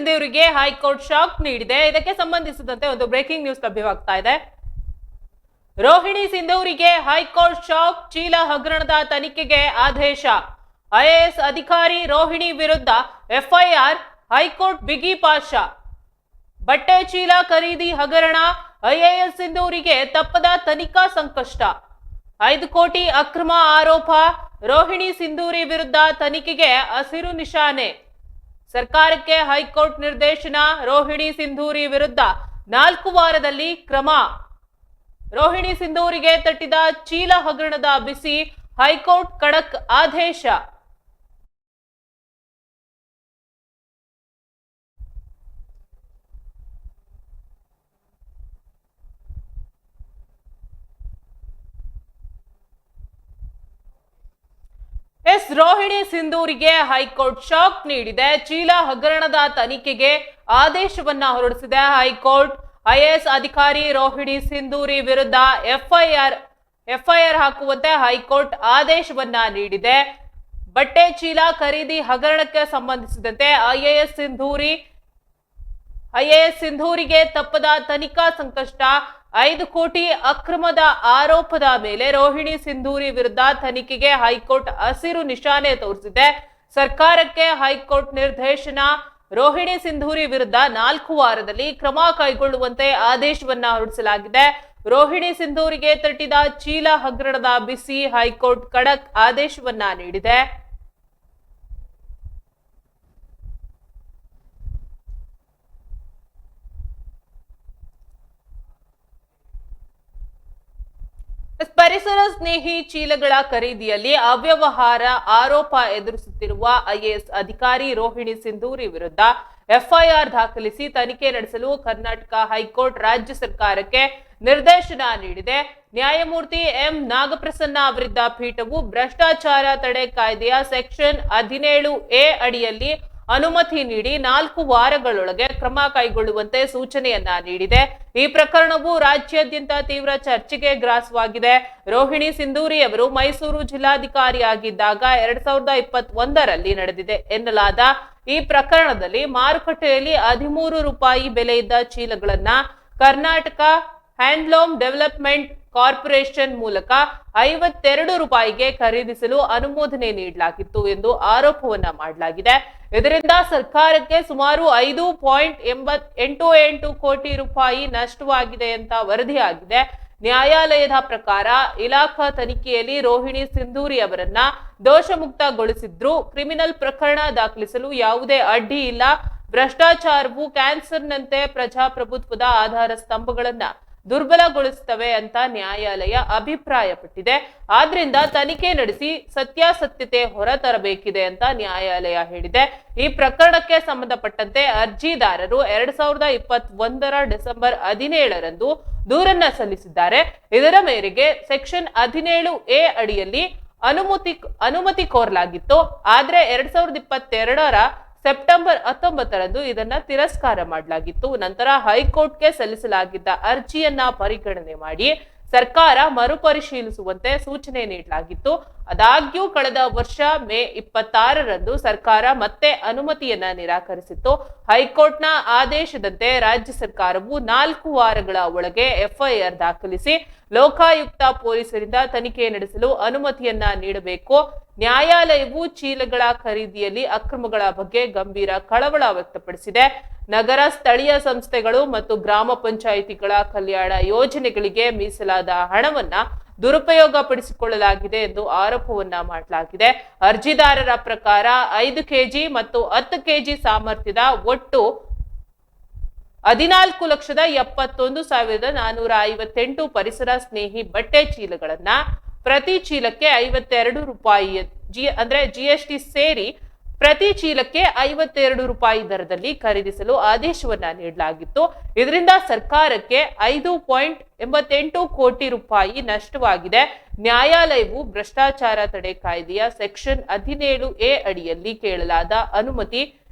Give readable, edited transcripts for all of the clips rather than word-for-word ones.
ಸಿಂಧೂರಿಗೆ high court shock ನೀಡಿದೆ. ಇದಕ್ಕೆ ಸಂಬಂಧಿಸಿದಂತೆ ಒಂದು ಬ್ರೇಕಿಂಗ್ ನ್ಯೂಸ್ ಲಭ್ಯವಾಗ್ತಾ ಇದೆ. ರೋಹಿಣಿ ಸಿಂಧೂರಿಗೆ ಹೈಕೋರ್ಟ್ ಶಾಕ್, ಚೀಲ ಹಗರಣದ ತನಿಖೆಗೆ ಆದೇಶ. ಐಎಎಸ್ ಅಧಿಕಾರಿ ರೋಹಿಣಿ ವಿರುದ್ಧ ಎಫ್ಐಆರ್, ಹೈಕೋರ್ಟ್ ಬಿಗಿ ಪಾಶಾ. ಬಟ್ಟೆ ಚೀಲ ಖರೀದಿ ಹಗರಣ, ಐಎಎಸ್ ಸಿಂಧೂರಿಗೆ ತಪ್ಪದ ತನಿಖಾ ಸಂಕಷ್ಟ. 5 ಕೋಟಿ ಅಕ್ರಮ ಆರೋಪ, ರೋಹಿಣಿ ಸಿಂಧೂರಿ ವಿರುದ್ಧ ತನಿಖೆಗೆ ಹಸಿರು ನಿಶಾನೆ. ಸರ್ಕಾರಕ್ಕೆ ಹೈಕೋರ್ಟ್ ನಿರ್ದೇಶನ, ರೋಹಿಣಿ ಸಿಂಧೂರಿ ವಿರುದ್ಧ 4 ವಾರದಲ್ಲಿ ಕ್ರಮ. ರೋಹಿಣಿ ಸಿಂಧೂರಿಗೆ ತಟ್ಟಿದ ಚೀಲ ಹಗರಣದ ಬಿಸಿ, ಹೈಕೋರ್ಟ್ ಖಡಕ್ ಆದೇಶ. ರೋಹಿಣಿ ಸಿಂಧೂರಿಗೆ ಹೈಕೋರ್ಟ್ ಶಾಕ್ ನೀಡಿದೆ. ಚೀಲ ಹಗರಣದ ತನಿಖೆಗೆ ಆದೇಶವನ್ನ ಹೊರಡಿಸಿದೆ ಹೈಕೋರ್ಟ್. ಐಎಎಸ್ ಅಧಿಕಾರಿ ರೋಹಿಣಿ ಸಿಂಧೂರಿ ವಿರುದ್ಧ ಎಫ್ಐಆರ್ ಹಾಕುವಂತೆ ಹೈಕೋರ್ಟ್ ಆದೇಶವನ್ನ ನೀಡಿದೆ. ಬಟ್ಟೆ ಚೀಲ ಖರೀದಿ ಹಗರಣಕ್ಕೆ ಸಂಬಂಧಿಸಿದಂತೆ ಐಎಎಸ್ ಸಿಂಧೂರಿಗೆ ತಪ್ಪದ ತನಿಖಾ ಸಂಕಷ್ಟ. 5 ಕೋಟಿ ಅಕ್ರಮದ ಆರೋಪದ ಮೇಲೆ ರೋಹಿಣಿ ಸಿಂಧೂರಿ ವಿರುದ್ಧ ತನಿಖೆಗೆ ಹೈಕೋರ್ಟ್ ಹಸಿರು ನಿಶಾನೆ ತೋರಿಸಿದೆ. ಸರ್ಕಾರಕ್ಕೆ ಹೈಕೋರ್ಟ್ ನಿರ್ದೇಶನ, ರೋಹಿಣಿ ಸಿಂಧೂರಿ ವಿರುದ್ಧ 4 ವಾರದಲ್ಲಿ ಕ್ರಮ ಕೈಗೊಳ್ಳುವಂತೆ ಆದೇಶವನ್ನ ಹೊರಡಿಸಲಾಗಿದೆ. ರೋಹಿಣಿ ಸಿಂಧೂರಿಗೆ ತಟ್ಟಿದ ಚೀಲ ಹಗರಣದ ಬಿಸಿ, ಹೈಕೋರ್ಟ್ ಖಡಕ್ ಆದೇಶವನ್ನ ನೀಡಿದೆ. ಪರಿಸರ ಸ್ನೇಹಿ ಚೀಲಗಳ ಖರೀದಿಯಲ್ಲಿ ಅವ್ಯವಹಾರ ಆರೋಪ ಎದುರಿಸುತ್ತಿರುವ ಐಎಎಸ್ ಅಧಿಕಾರಿ ರೋಹಿಣಿ ಸಿಂಧೂರಿ ವಿರುದ್ಧ ಎಫ್ಐಆರ್ ದಾಖಲಿಸಿ ತನಿಖೆ ನಡೆಸಲು ಕರ್ನಾಟಕ ಹೈಕೋರ್ಟ್ ರಾಜ್ಯ ಸರ್ಕಾರಕ್ಕೆ ನಿರ್ದೇಶನ ನೀಡಿದೆ. ನ್ಯಾಯಮೂರ್ತಿ ಎಂ ನಾಗಪ್ರಸನ್ನ ಅವರಿದ್ದ ಪೀಠವು ಭ್ರಷ್ಟಾಚಾರ ತಡೆ ಕಾಯ್ದೆಯ ಸೆಕ್ಷನ್ 17A ಅಡಿಯಲ್ಲಿ ಅನುಮತಿ ನೀಡಿ 4 ವಾರಗಳೊಳಗೆ ಕ್ರಮ ಕೈಗೊಳ್ಳುವಂತೆ ಸೂಚನೆಯನ್ನ ನೀಡಿದೆ. ಈ ಪ್ರಕರಣವು ರಾಜ್ಯಾದ್ಯಂತ ತೀವ್ರ ಚರ್ಚೆಗೆ ಗ್ರಾಸವಾಗಿದೆ. ರೋಹಿಣಿ ಸಿಂಧೂರಿ ಅವರು ಮೈಸೂರು ಜಿಲ್ಲಾಧಿಕಾರಿಯಾಗಿದ್ದಾಗ 2021ರಲ್ಲಿ ನಡೆದಿದೆ ಎನ್ನಲಾದ ಈ ಪ್ರಕರಣದಲ್ಲಿ ಮಾರುಕಟ್ಟೆಯಲ್ಲಿ 13 ರೂಪಾಯಿ ಬೆಲೆ ಇದ್ದ ಚೀಲಗಳನ್ನ ಕರ್ನಾಟಕ ಹ್ಯಾಂಡ್ಲೂಮ್ ಡೆವಲಪ್ಮೆಂಟ್ ಕಾರ್ಪೊರೇಷನ್ ಮೂಲಕ 52 ರೂಪಾಯಿಗೆ ಖರೀದಿಸಲು ಅನುಮೋದನೆ ನೀಡಲಾಗಿತ್ತು ಎಂದು ಆರೋಪವನ್ನ ಮಾಡಲಾಗಿದೆ. ಇದರಿಂದ ಸರ್ಕಾರಕ್ಕೆ ಸುಮಾರು 5.88 ಕೋಟಿ ರೂಪಾಯಿ ನಷ್ಟವಾಗಿದೆ ಅಂತ ವರದಿಯಾಗಿದೆ. ನ್ಯಾಯಾಲಯದ ಪ್ರಕಾರ ಇಲಾಖಾ ತನಿಖೆಯಲ್ಲಿ ರೋಹಿಣಿ ಸಿಂಧೂರಿ ಅವರನ್ನ ದೋಷಮುಕ್ತಗೊಳಿಸಿದ್ರು. ಕ್ರಿಮಿನಲ್ ಪ್ರಕರಣ ದಾಖಲಿಸಲು ಯಾವುದೇ ಅಡ್ಡಿ ಇಲ್ಲ. ಭ್ರಷ್ಟಾಚಾರವು ಕ್ಯಾನ್ಸರ್ನಂತೆ ಪ್ರಜಾಪ್ರಭುತ್ವದ ಆಧಾರ ಸ್ತಂಭಗಳನ್ನ ದುರ್ಬಲಗೊಳಿಸುತ್ತವೆ ಅಂತ ನ್ಯಾಯಾಲಯ ಅಭಿಪ್ರಾಯಪಟ್ಟಿದೆ. ಆದ್ರಿಂದ ತನಿಖೆ ನಡೆಸಿ ಸತ್ಯಾಸತ್ಯತೆ ಹೊರತರಬೇಕಿದೆ ಅಂತ ನ್ಯಾಯಾಲಯ ಹೇಳಿದೆ. ಈ ಪ್ರಕರಣಕ್ಕೆ ಸಂಬಂಧಪಟ್ಟಂತೆ ಅರ್ಜಿದಾರರು 2021ರ ಡಿಸೆಂಬರ್ 17ರಂದು ದೂರನ್ನ ಸಲ್ಲಿಸಿದ್ದಾರೆ. ಇದರ ಮೇರೆಗೆ ಸೆಕ್ಷನ್ 17A ಅಡಿಯಲ್ಲಿ ಅನುಮತಿ ಕೋರಲಾಗಿತ್ತು. ಆದ್ರೆ 2022ರ ಸೆಪ್ಟೆಂಬರ್ 19ರಂದು ಇದನ್ನ ತಿರಸ್ಕಾರ ಮಾಡಲಾಗಿತ್ತು. ನಂತರ ಹೈಕೋರ್ಟ್ಗೆ ಸಲ್ಲಿಸಲಾಗಿದ್ದ ಅರ್ಜಿಯನ್ನ ಪರಿಗಣನೆ ಮಾಡಿ ಸರ್ಕಾರ ಮರುಪರಿಶೀಲಿಸುವಂತೆ ಸೂಚನೆ ನೀಡಲಾಗಿತ್ತು. ಆದಾಗ್ಯೂ ಕಳೆದ ವರ್ಷ ಮೇ 26ರಂದು ಸರ್ಕಾರ ಮತ್ತೆ ಅನುಮತಿಯನ್ನ ನಿರಾಕರಿಸಿತ್ತು. ಹೈಕೋರ್ಟ್ನ ಆದೇಶದಂತೆ ರಾಜ್ಯ ಸರ್ಕಾರವು 4 ವಾರಗಳ ಒಳಗೆ ಎಫ್ಐಆರ್ ದಾಖಲಿಸಿ ಲೋಕಾಯುಕ್ತ ಪೊಲೀಸರಿಂದ ತನಿಖೆ ನಡೆಸಲು ಅನುಮತಿಯನ್ನ ನೀಡಬೇಕು. ನ್ಯಾಯಾಲಯವು ಚೀಲಗಳ ಖರೀದಿಯಲ್ಲಿ ಅಕ್ರಮಗಳ ಬಗ್ಗೆ ಗಂಭೀರ ಕಳವಳ ವ್ಯಕ್ತಪಡಿಸಿದೆ. ನಗರ ಸ್ಥಳೀಯ ಸಂಸ್ಥೆಗಳು ಮತ್ತು ಗ್ರಾಮ ಪಂಚಾಯಿತಿಗಳ ಕಲ್ಯಾಣ ಯೋಜನೆಗಳಿಗೆ ಮೀಸಲಾದ ಹಣವನ್ನ ದುರುಪಯೋಗ ಪಡಿಸಿಕೊಳ್ಳಲಾಗಿದೆ ಎಂದು ಆರೋಪವನ್ನ ಮಾಡಲಾಗಿದೆ. ಅರ್ಜಿದಾರರ ಪ್ರಕಾರ 5 ಕೆಜಿ ಮತ್ತು 10 ಕೆಜಿ ಸಾಮರ್ಥ್ಯದ ಒಟ್ಟು 14,71,458 ಪರಿಸರ ಸ್ನೇಹಿ ಬಟ್ಟೆ ಚೀಲಗಳನ್ನ ಪ್ರತಿ ಚೀಲಕ್ಕೆ 52 ರೂಪಾಯಿ ಅಂದ್ರೆ GST ಸೇರಿ ಪ್ರತಿ ಚೀಲಕ್ಕೆ 52 ರೂಪಾಯಿ ದರದಲ್ಲಿ ಖರೀದಿಸಲು ಆದೇಶವನ್ನ ನೀಡಲಾಗಿತ್ತು. ಇದರಿಂದ ಸರ್ಕಾರಕ್ಕೆ 5.88 ಕೋಟಿ ರೂಪಾಯಿ ನಷ್ಟವಾಗಿದೆ. ನ್ಯಾಯಾಲಯವು ಭ್ರಷ್ಟಾಚಾರ ತಡೆ ಕಾಯ್ದೆಯ ಸೆಕ್ಷನ್ 17A ಅಡಿಯಲ್ಲಿ ಕೇಳಲಾದ ಅನುಮತಿ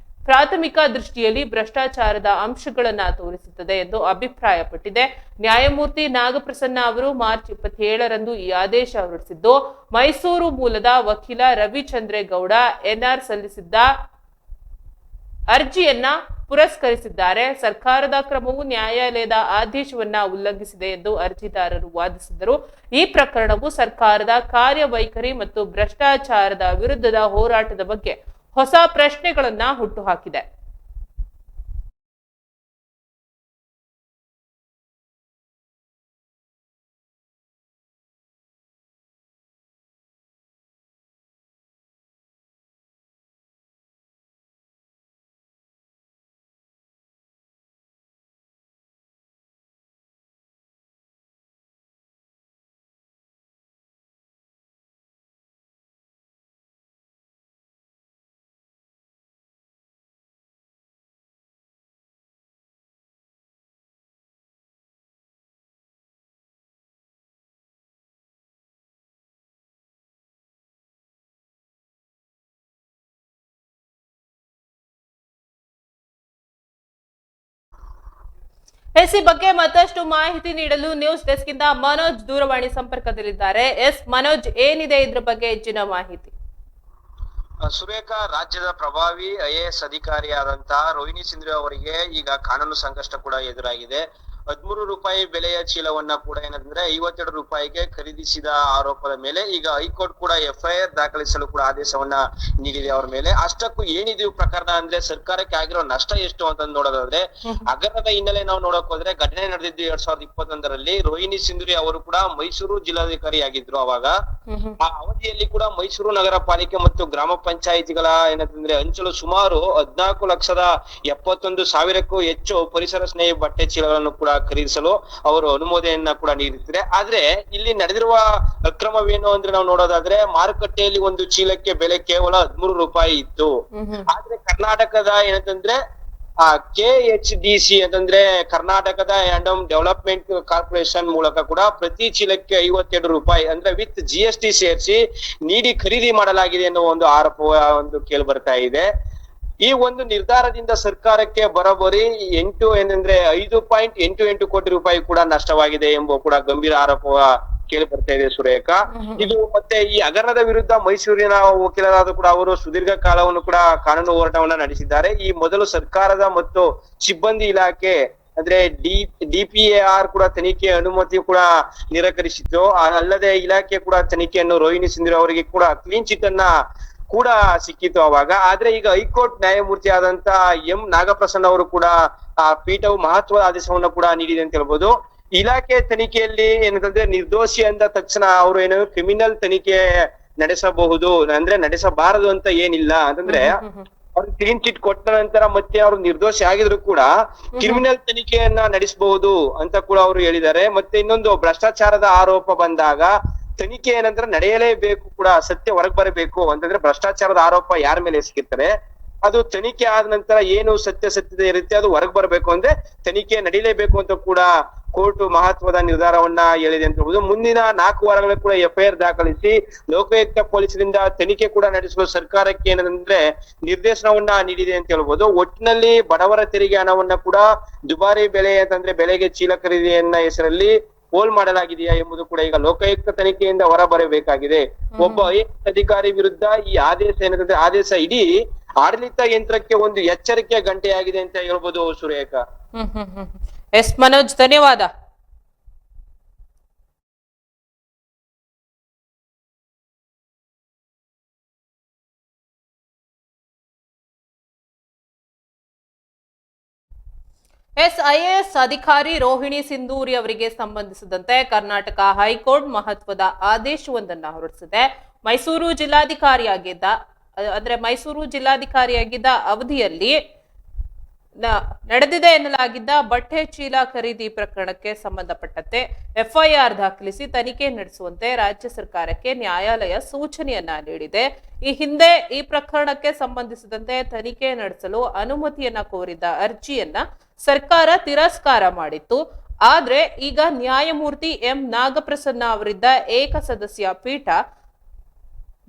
ಪ್ರಾಥಮಿಕ ದೃಷ್ಟಿಯಲ್ಲಿ ಭ್ರಷ್ಟಾಚಾರದ ಅಂಶಗಳನ್ನ ತೋರಿಸುತ್ತದೆ ಎಂದು ಅಭಿಪ್ರಾಯಪಟ್ಟಿದೆ. ನ್ಯಾಯಮೂರ್ತಿ ನಾಗಪ್ರಸನ್ನ ಅವರು ಮಾರ್ಚ್ 27ರಂದು ಈ ಆದೇಶ ಹೊರಡಿಸಿದ್ದು, ಮೈಸೂರು ಮೂಲದ ವಕೀಲ ರವಿಚಂದ್ರೇಗೌಡ ಎನ್ಆರ್ ಸಲ್ಲಿಸಿದ್ದ ಅರ್ಜಿಯನ್ನ ಪುರಸ್ಕರಿಸಿದ್ದಾರೆ. ಸರ್ಕಾರದ ಕ್ರಮವು ನ್ಯಾಯಾಲಯದ ಆದೇಶವನ್ನ ಉಲ್ಲಂಘಿಸಿದೆ ಎಂದು ಅರ್ಜಿದಾರರು ವಾದಿಸಿದರು. ಈ ಪ್ರಕರಣವು ಸರ್ಕಾರದ ಕಾರ್ಯವೈಖರಿ ಮತ್ತು ಭ್ರಷ್ಟಾಚಾರದ ವಿರುದ್ಧದ ಹೋರಾಟದ ಬಗ್ಗೆ ಹೊಸ ಪ್ರಶ್ನೆಗಳನ್ನ ಹುಟ್ಟುಹಾಕಿದೆ. ಈ ಬಗ್ಗೆ ಮತ್ತಷ್ಟು ಮಾಹಿತಿ ನೀಡಲು ನ್ಯೂಸ್ ಡೆಸ್ಕ್ ಇಂದ ಮನೋಜ್ ದೂರವಾಣಿ ಸಂಪರ್ಕದಲ್ಲಿದ್ದಾರೆ. ಮನೋಜ್, ಏನಿದೆ ಇದ್ರ ಬಗ್ಗೆ ಹೆಚ್ಚಿನ ಮಾಹಿತಿ? ಸುರೇಖಾ, ರಾಜ್ಯದ ಪ್ರಭಾವಿ IAS ಅಧಿಕಾರಿಯಾದಂತಹ ರೋಹಿಣಿ ಸಿಂಧೂರಿ ಅವರಿಗೆ ಈಗ ಕಾನೂನು ಸಂಕಷ್ಟ ಕೂಡ ಎದುರಾಗಿದೆ. 13 ರೂಪಾಯಿ ಬೆಲೆಯ ಚೀಲವನ್ನ ಕೂಡ ಏನಂದ್ರೆ 52 ರೂಪಾಯಿಗೆ ಖರೀದಿಸಿದ ಆರೋಪದ ಮೇಲೆ ಈಗ ಹೈಕೋರ್ಟ್ ಕೂಡ FIR ದಾಖಲಿಸಲು ಕೂಡ ಆದೇಶವನ್ನ ನೀಡಿದೆ ಅವರ ಮೇಲೆ. ಅಷ್ಟಕ್ಕೂ ಏನಿದೆ ಪ್ರಕರಣ ಅಂದ್ರೆ ಸರ್ಕಾರಕ್ಕೆ ಆಗಿರೋ ನಷ್ಟ ಎಷ್ಟು ಅಂತ ನೋಡೋದಾದ್ರೆ, ಹಗರಣದ ಹಿನ್ನೆಲೆ ನಾವು ನೋಡಕ್ ಹೋದ್ರೆ ಘಟನೆ ನಡೆದಿದ್ದು 2021ರಲ್ಲಿ ರೋಹಿಣಿ ಸಿಂಧೂರಿ ಅವರು ಕೂಡ ಮೈಸೂರು ಜಿಲ್ಲಾಧಿಕಾರಿ ಆಗಿದ್ರು. ಅವಾಗ ಆ ಅವಧಿಯಲ್ಲಿ ಕೂಡ ಮೈಸೂರು ನಗರ ಪಾಲಿಕೆ ಮತ್ತು ಗ್ರಾಮ ಪಂಚಾಯಿತಿಗಳ ಏನಂತಂದ್ರೆ ಹಂಚಲು ಸುಮಾರು 14,71,000ಕ್ಕೂ ಹೆಚ್ಚು ಪರಿಸರ ಸ್ನೇಹಿ ಬಟ್ಟೆ ಚೀಲಗಳನ್ನು ಕೂಡ ಖರೀದಿಸಲು ಅವರು ಅನುಮೋದನೆಯನ್ನ ಕೂಡ ನೀಡುತ್ತಿದೆ. ಆದ್ರೆ ಇಲ್ಲಿ ನಡೆದಿರುವ ಅಕ್ರಮವೇನು ಅಂದ್ರೆ ನಾವು ನೋಡೋದಾದ್ರೆ, ಮಾರುಕಟ್ಟೆಯಲ್ಲಿ ಒಂದು ಚೀಲಕ್ಕೆ ಬೆಲೆ ಕೇವಲ 13 ರೂಪಾಯಿ ಇತ್ತು. ಆದ್ರೆ ಕರ್ನಾಟಕದ ಏನಂತಂದ್ರೆ KHDC ಅಂತಂದ್ರೆ ಕರ್ನಾಟಕದ ಹ್ಯಾಂಡ್ಲೂಮ್ ಡೆವಲಪ್ಮೆಂಟ್ ಕಾರ್ಪೊರೇಷನ್ ಮೂಲಕ ಕೂಡ ಪ್ರತಿ ಚೀಲಕ್ಕೆ 52 ರೂಪಾಯಿ ಅಂದ್ರೆ ವಿತ್ GST ಸೇರಿಸಿ ನೀಡಿ ಖರೀದಿ ಮಾಡಲಾಗಿದೆ ಎನ್ನುವ ಒಂದು ಆರೋಪ ಒಂದು ಕೇಳಿ ಬರ್ತಾ ಇದೆ. ಈ ಒಂದು ನಿರ್ಧಾರದಿಂದ ಸರ್ಕಾರಕ್ಕೆ ಬರೋಬ್ಬರಿ 5.88 ಕೋಟಿ ರೂಪಾಯಿ ಕೂಡ ನಷ್ಟವಾಗಿದೆ ಎಂಬ ಕೂಡ ಗಂಭೀರ ಆರೋಪ ಕೇಳಿ ಬರ್ತಾ ಇದೆ ಸುರೇಖಾ. ಇದು ಮತ್ತೆ ಈ ಹಗರಣದ ವಿರುದ್ಧ ಮೈಸೂರಿನ ವಕೀಲರಾದ ಕೂಡ ಅವರು ಸುದೀರ್ಘ ಕಾಲವನ್ನು ಕೂಡ ಕಾನೂನು ಹೋರಾಟವನ್ನ ನಡೆಸಿದ್ದಾರೆ. ಈ ಮೊದಲು ಸರ್ಕಾರದ ಮತ್ತು ಸಿಬ್ಬಂದಿ ಇಲಾಖೆ ಅಂದ್ರೆ DPAR ಕೂಡ ತನಿಖೆ ಅನುಮತಿ ಕೂಡ ನಿರಾಕರಿಸಿತ್ತು. ಅಲ್ಲದೆ ಇಲಾಖೆ ಕೂಡ ತನಿಖೆಯನ್ನು ರೋಹಿಣಿ ಸಿಂಧೂರಿ ಅವರಿಗೆ ಕೂಡ ಕ್ಲೀನ್ ಚಿಟ್ ಅನ್ನ ಕೂಡ ಸಿಕ್ಕಿತ್ತು ಅವಾಗ. ಆದ್ರೆ ಈಗ ಹೈಕೋರ್ಟ್ ನ್ಯಾಯಮೂರ್ತಿ ಆದಂತ M ನಾಗಪ್ರಸನ್ನ ಅವರು ಕೂಡ ಆ ಪೀಠವು ಮಹತ್ವದ ಆದೇಶವನ್ನ ಕೂಡ ನೀಡಿದೆ ಅಂತ ಹೇಳ್ಬೋದು. ಇಲಾಖೆ ತನಿಖೆಯಲ್ಲಿ ಏನಂತಂದ್ರೆ ನಿರ್ದೋಷಿ ಅಂದ ತಕ್ಷಣ ಅವರು ಏನು ಕ್ರಿಮಿನಲ್ ತನಿಖೆ ನಡೆಸಬಹುದು ಅಂದ್ರೆ ನಡೆಸಬಾರದು ಅಂತ ಏನಿಲ್ಲ. ಅಂತಂದ್ರೆ ಅವ್ರು ಕ್ಲೀನ್ ಚಿಟ್ ಕೊಟ್ಟ ನಂತರ ಮತ್ತೆ ಅವ್ರು ನಿರ್ದೋಷಿ ಆಗಿದ್ರು ಕೂಡ ಕ್ರಿಮಿನಲ್ ತನಿಖೆಯನ್ನ ನಡೆಸಬಹುದು ಅಂತ ಕೂಡ ಅವರು ಹೇಳಿದ್ದಾರೆ. ಮತ್ತೆ ಇನ್ನೊಂದು ಭ್ರಷ್ಟಾಚಾರದ ಆರೋಪ ಬಂದಾಗ ತನಿಖೆ ಏನಂದ್ರೆ ನಡೆಯಲೇಬೇಕು ಕೂಡ, ಸತ್ಯ ಹೊರಗ್ ಬರಬೇಕು. ಅಂತಂದ್ರೆ ಭ್ರಷ್ಟಾಚಾರದ ಆರೋಪ ಯಾರ ಮೇಲೆ ಎಸಗಿರ್ತಾರೆ ಅದು ತನಿಖೆ ಆದ ನಂತರ ಏನು ಸತ್ಯತೆ ಇರುತ್ತೆ ಅದು ಹೊರಗ್ ಬರಬೇಕು ಅಂದ್ರೆ ತನಿಖೆ ನಡೀಲೇಬೇಕು ಅಂತ ಕೂಡ ಕೋರ್ಟ್ ಮಹತ್ವದ ನಿರ್ಧಾರವನ್ನ ಹೇಳಿದೆ ಅಂತ ಹೇಳ್ಬೋದು. ಮುಂದಿನ 4 ವಾರಗಳ ಕೂಡ FIR ದಾಖಲಿಸಿ ಲೋಕಾಯುಕ್ತ ಪೊಲೀಸರಿಂದ ತನಿಖೆ ಕೂಡ ನಡೆಸಲು ಸರ್ಕಾರಕ್ಕೆ ಏನಂದ್ರೆ ನಿರ್ದೇಶನವನ್ನ ನೀಡಿದೆ ಅಂತ ಹೇಳ್ಬೋದು. ಒಟ್ಟಿನಲ್ಲಿ ಬಡವರ ತೆರಿಗೆ ಹಣವನ್ನ ಕೂಡ ದುಬಾರಿ ಬೆಲೆ ಅಂತಂದ್ರೆ ಬೆಲೆಗೆ ಚೀಲ ಖರೀದಿಯನ್ನ ಹೆಸರಲ್ಲಿ ಪೋಲ್ ಮಾಡಲಾಗಿದೆಯಾ ಎಂಬುದು ಕೂಡ ಈಗ ಲೋಕಾಯುಕ್ತ ತನಿಖೆಯಿಂದ ಹೊರ ಬರಬೇಕಾಗಿದೆ. ಒಬ್ಬ IAS ಅಧಿಕಾರಿ ವಿರುದ್ಧ ಈ ಆದೇಶ ಏನಂದ್ರೆ ಆದೇಶ ಇಡೀ ಆಡಳಿತ ಯಂತ್ರಕ್ಕೆ ಒಂದು ಎಚ್ಚರಿಕೆ ಗಂಟೆಯಾಗಿದೆ ಅಂತ ಹೇಳ್ಬೋದು ಸುರೇಖಾ. ಮನೋಜ್, ಧನ್ಯವಾದ. IAS ಅಧಿಕಾರಿ ರೋಹಿಣಿ ಸಿಂಧೂರಿ ಅವರಿಗೆ ಸಂಬಂಧಿಸಿದಂತೆ ಕರ್ನಾಟಕ ಹೈಕೋರ್ಟ್ ಮಹತ್ವದ ಆದೇಶವೊಂದನ್ನು ಹೊರಡಿಸಿದೆ. ಮೈಸೂರು ಜಿಲ್ಲಾಧಿಕಾರಿಯಾಗಿದ್ದ ಅವಧಿಯಲ್ಲಿ ನಡೆದಿದೆ ಎನ್ನಲಾಗಿದ್ದ ಬಟ್ಟೆ ಚೀಲ ಖರೀದಿ ಪ್ರಕರಣಕ್ಕೆ ಸಂಬಂಧಪಟ್ಟಂತೆ FIR ದಾಖಲಿಸಿ ತನಿಖೆ ನಡೆಸುವಂತೆ ರಾಜ್ಯ ಸರ್ಕಾರಕ್ಕೆ ನ್ಯಾಯಾಲಯ ಸೂಚನೆಯನ್ನ ನೀಡಿದೆ. ಈ ಹಿಂದೆ ಈ ಪ್ರಕರಣಕ್ಕೆ ಸಂಬಂಧಿಸಿದಂತೆ ತನಿಖೆ ನಡೆಸಲು ಅನುಮತಿಯನ್ನ ಕೋರಿದ್ದ ಅರ್ಜಿಯನ್ನ ಸರ್ಕಾರ ತಿರಸ್ಕಾರ ಮಾಡಿತ್ತು. ಆದ್ರೆ ಈಗ ನ್ಯಾಯಮೂರ್ತಿ M ನಾಗಪ್ರಸನ್ನ ಅವರಿದ್ದ ಏಕಸದಸ್ಯ ಪೀಠ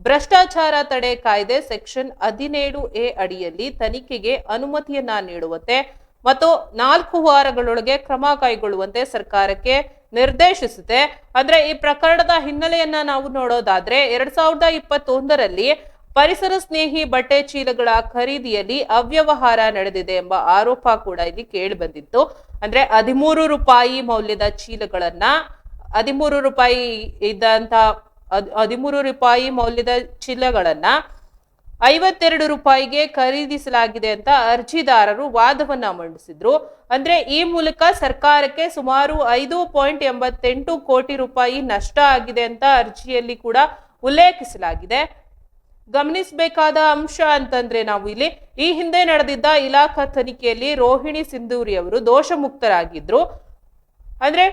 ಭ್ರಷ್ಟಾಚಾರ ತಡೆ ಕಾಯ್ದೆ ಸೆಕ್ಷನ್ 17A ಅಡಿಯಲ್ಲಿ ತನಿಖೆಗೆ ಅನುಮತಿಯನ್ನ ನೀಡುವಂತೆ ಮತ್ತು 4 ವಾರಗಳೊಳಗೆ ಕ್ರಮ ಕೈಗೊಳ್ಳುವಂತೆ ಸರ್ಕಾರಕ್ಕೆ ನಿರ್ದೇಶಿಸಿದೆ. ಅಂದ್ರೆ ಈ ಪ್ರಕರಣದ ಹಿನ್ನೆಲೆಯನ್ನ ನಾವು ನೋಡೋದಾದ್ರೆ 2021ರಲ್ಲಿ ಪರಿಸರ ಸ್ನೇಹಿ ಬಟ್ಟೆ ಚೀಲಗಳ ಖರೀದಿಯಲ್ಲಿ ಅವ್ಯವಹಾರ ನಡೆದಿದೆ ಎಂಬ ಆರೋಪ ಕೂಡ ಇಲ್ಲಿ ಕೇಳಿ ಬಂದಿತ್ತು. ಅಂದ್ರೆ 13 ರೂಪಾಯಿ ಮೌಲ್ಯದ ಚೀಲಗಳನ್ನ 13 ರೂಪಾಯಿ ಇದ್ದಂತ 13 ರೂಪಾಯಿ ಮೌಲ್ಯದ ಚೀಲಗಳನ್ನ 52 ರೂಪಾಯಿಗೆ ಖರೀದಿಸಲಾಗಿದೆ ಅಂತ ಅರ್ಜಿದಾರರು ವಾದವನ್ನ ಮಂಡಿಸಿದ್ರು. ಅಂದ್ರೆ ಈ ಮೂಲಕ ಸರ್ಕಾರಕ್ಕೆ ಸುಮಾರು 5.88 ಕೋಟಿ ರೂಪಾಯಿ ನಷ್ಟ ಆಗಿದೆ ಅಂತ ಅರ್ಜಿಯಲ್ಲಿ ಕೂಡ ಉಲ್ಲೇಖಿಸಲಾಗಿದೆ. ಗಮನಿಸಬೇಕಾದ ಅಂಶ ಅಂತಂದ್ರೆ ನಾವು ಇಲ್ಲಿ ಈ ಹಿಂದೆ ನಡೆದಿದ್ದ ಇಲಾಖಾ ತನಿಖೆಯಲ್ಲಿ ರೋಹಿಣಿ ಸಿಂಧೂರಿ ಅವರು ದೋಷಮುಕ್ತರಾಗಿದ್ರು. ಅಂದ್ರೆ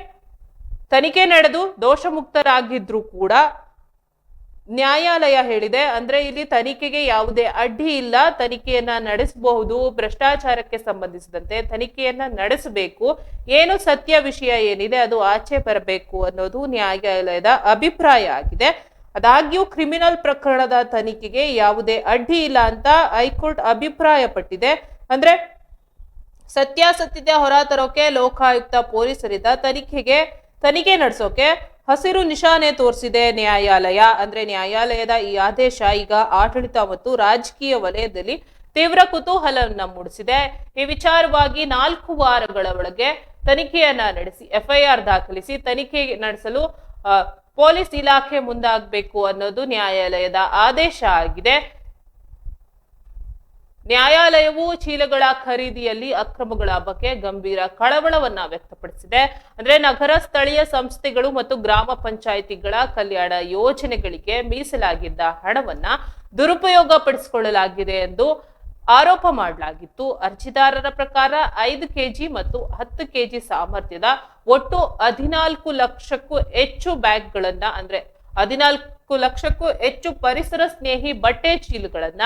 ತನಿಖೆ ನಡೆದು ದೋಷಮುಕ್ತರಾಗಿದ್ರು ಕೂಡ ನ್ಯಾಯಾಲಯ ಹೇಳಿದೆ ಅಂದ್ರೆ ಇಲ್ಲಿ ತನಿಖೆಗೆ ಯಾವುದೇ ಅಡ್ಡಿ ಇಲ್ಲ, ತನಿಖೆಯನ್ನ ನಡೆಸಬಹುದು, ಭ್ರಷ್ಟಾಚಾರಕ್ಕೆ ಸಂಬಂಧಿಸಿದಂತೆ ತನಿಖೆಯನ್ನ ನಡೆಸಬೇಕು, ಏನು ಸತ್ಯ ವಿಷಯ ಏನಿದೆ ಅದು ಆಚೆ ಬರಬೇಕು ಅನ್ನೋದು ನ್ಯಾಯಾಲಯದ ಅಭಿಪ್ರಾಯ ಆಗಿದೆ. ಆದಾಗ್ಯೂ ಕ್ರಿಮಿನಲ್ ಪ್ರಕರಣದ ತನಿಖೆಗೆ ಯಾವುದೇ ಅಡ್ಡಿ ಇಲ್ಲ ಅಂತ ಹೈಕೋರ್ಟ್ ಅಭಿಪ್ರಾಯ ಪಟ್ಟಿದೆ. ಅಂದ್ರೆ ಸತ್ಯಾಸತ್ಯತೆ ಹೊರತರೋಕೆ ಲೋಕಾಯುಕ್ತ ಪೊಲೀಸರಿಂದ ತನಿಖೆ ನಡೆಸೋಕೆ ಹಸಿರು ನಿಶಾನೆ ತೋರಿಸಿದೆ ನ್ಯಾಯಾಲಯ. ಅಂದ್ರೆ ನ್ಯಾಯಾಲಯದ ಈ ಆದೇಶ ಈಗ ಆಡಳಿತ ಮತ್ತು ರಾಜಕೀಯ ವಲಯದಲ್ಲಿ ತೀವ್ರ ಕುತೂಹಲವನ್ನ ಮೂಡಿಸಿದೆ. ಈ ವಿಚಾರವಾಗಿ 4 ವಾರಗಳ ಒಳಗೆ ತನಿಖೆಯನ್ನ ನಡೆಸಿ FIR ದಾಖಲಿಸಿ ತನಿಖೆ ನಡೆಸಲು ಪೊಲೀಸ್ ಇಲಾಖೆ ಮುಂದಾಗಬೇಕು ಅನ್ನೋದು ನ್ಯಾಯಾಲಯದ ಆದೇಶ ಆಗಿದೆ. ನ್ಯಾಯಾಲಯವು ಚೀಲಗಳ ಖರೀದಿಯಲ್ಲಿ ಅಕ್ರಮಗಳ ಬಗ್ಗೆ ಗಂಭೀರ ಕಳವಳವನ್ನ ವ್ಯಕ್ತಪಡಿಸಿದೆ. ಅಂದ್ರೆ ನಗರ ಸ್ಥಳೀಯ ಸಂಸ್ಥೆಗಳು ಮತ್ತು ಗ್ರಾಮ ಪಂಚಾಯಿತಿಗಳ ಕಲ್ಯಾಣ ಯೋಜನೆಗಳಿಗೆ ಮೀಸಲಾಗಿದ್ದ ಹಣವನ್ನ ದುರುಪಯೋಗ ಪಡಿಸಿಕೊಳ್ಳಲಾಗಿದೆ ಎಂದು ಆರೋಪ ಮಾಡಲಾಗಿತ್ತು. ಅರ್ಜಿದಾರರ ಪ್ರಕಾರ 5 ಕೆಜಿ ಮತ್ತು 10 ಕೆಜಿ ಸಾಮರ್ಥ್ಯದ ಒಟ್ಟು 14 ಲಕ್ಷಕ್ಕೂ ಹೆಚ್ಚು ಬ್ಯಾಗ್ಗಳನ್ನ ಅಂದ್ರೆ 14 ಲಕ್ಷಕ್ಕೂ ಹೆಚ್ಚು ಪರಿಸರ ಸ್ನೇಹಿ ಬಟ್ಟೆ ಚೀಲಗಳನ್ನ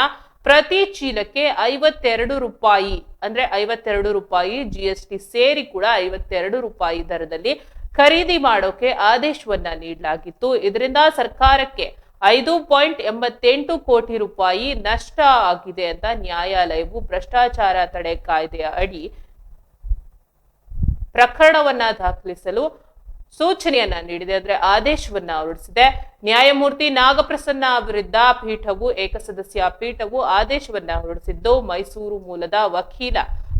ಪ್ರತಿ ಚೀಲಕ್ಕೆ 52 ರೂಪಾಯಿ ಅಂದ್ರೆ 52 ರೂಪಾಯಿ GST ಸೇರಿ ಕೂಡ 52 ರೂಪಾಯಿ ದರದಲ್ಲಿ ಖರೀದಿ ಮಾಡೋಕೆ ಆದೇಶವನ್ನ ನೀಡಲಾಗಿತ್ತು. ಇದರಿಂದ ಸರ್ಕಾರಕ್ಕೆ 5.88 ಕೋಟಿ ರೂಪಾಯಿ ನಷ್ಟ ಆಗಿದೆ ಅಂತ ನ್ಯಾಯಾಲಯವು ಭ್ರಷ್ಟಾಚಾರ ತಡೆ ಕಾಯ್ದೆಯ ಅಡಿ ಪ್ರಕರಣವನ್ನ ದಾಖಲಿಸಲು ಸೂಚನೆಯನ್ನ ನೀಡಿದೆ, ಅಂದ್ರೆ ಆದೇಶವನ್ನ ಹೊರಡಿಸಿದೆ. ನ್ಯಾಯಮೂರ್ತಿ ನಾಗಪ್ರಸನ್ನ ವಿರುದ್ಧ ಏಕಸದಸ್ಯ ಪೀಠವು ಆದೇಶವನ್ನ ಹೊರಡಿಸಿದ್ದು ಮೈಸೂರು ಮೂಲದ ವಕೀಲ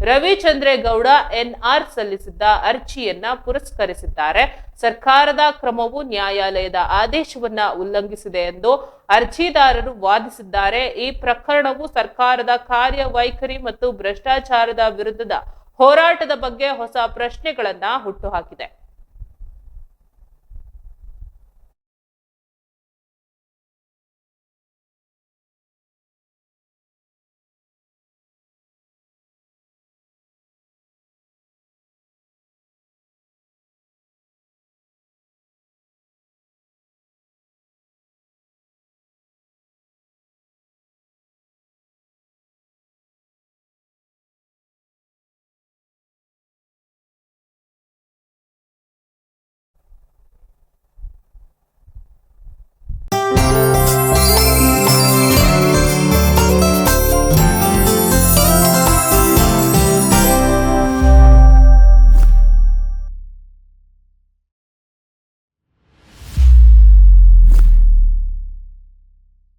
ರವಿಚಂದ್ರೇಗೌಡ NR ಸಲ್ಲಿಸಿದ್ದ ಅರ್ಜಿಯನ್ನ ಪುರಸ್ಕರಿಸಿದ್ದಾರೆ. ಸರ್ಕಾರದ ಕ್ರಮವು ನ್ಯಾಯಾಲಯದ ಆದೇಶವನ್ನ ಉಲ್ಲಂಘಿಸಿದೆ ಎಂದು ಅರ್ಜಿದಾರರು ವಾದಿಸಿದ್ದಾರೆ. ಈ ಪ್ರಕರಣವು ಸರ್ಕಾರದ ಕಾರ್ಯವೈಖರಿ ಮತ್ತು ಭ್ರಷ್ಟಾಚಾರದ ವಿರುದ್ಧದ ಹೋರಾಟದ ಬಗ್ಗೆ ಹೊಸ ಪ್ರಶ್ನೆಗಳನ್ನ ಹುಟ್ಟುಹಾಕಿದೆ.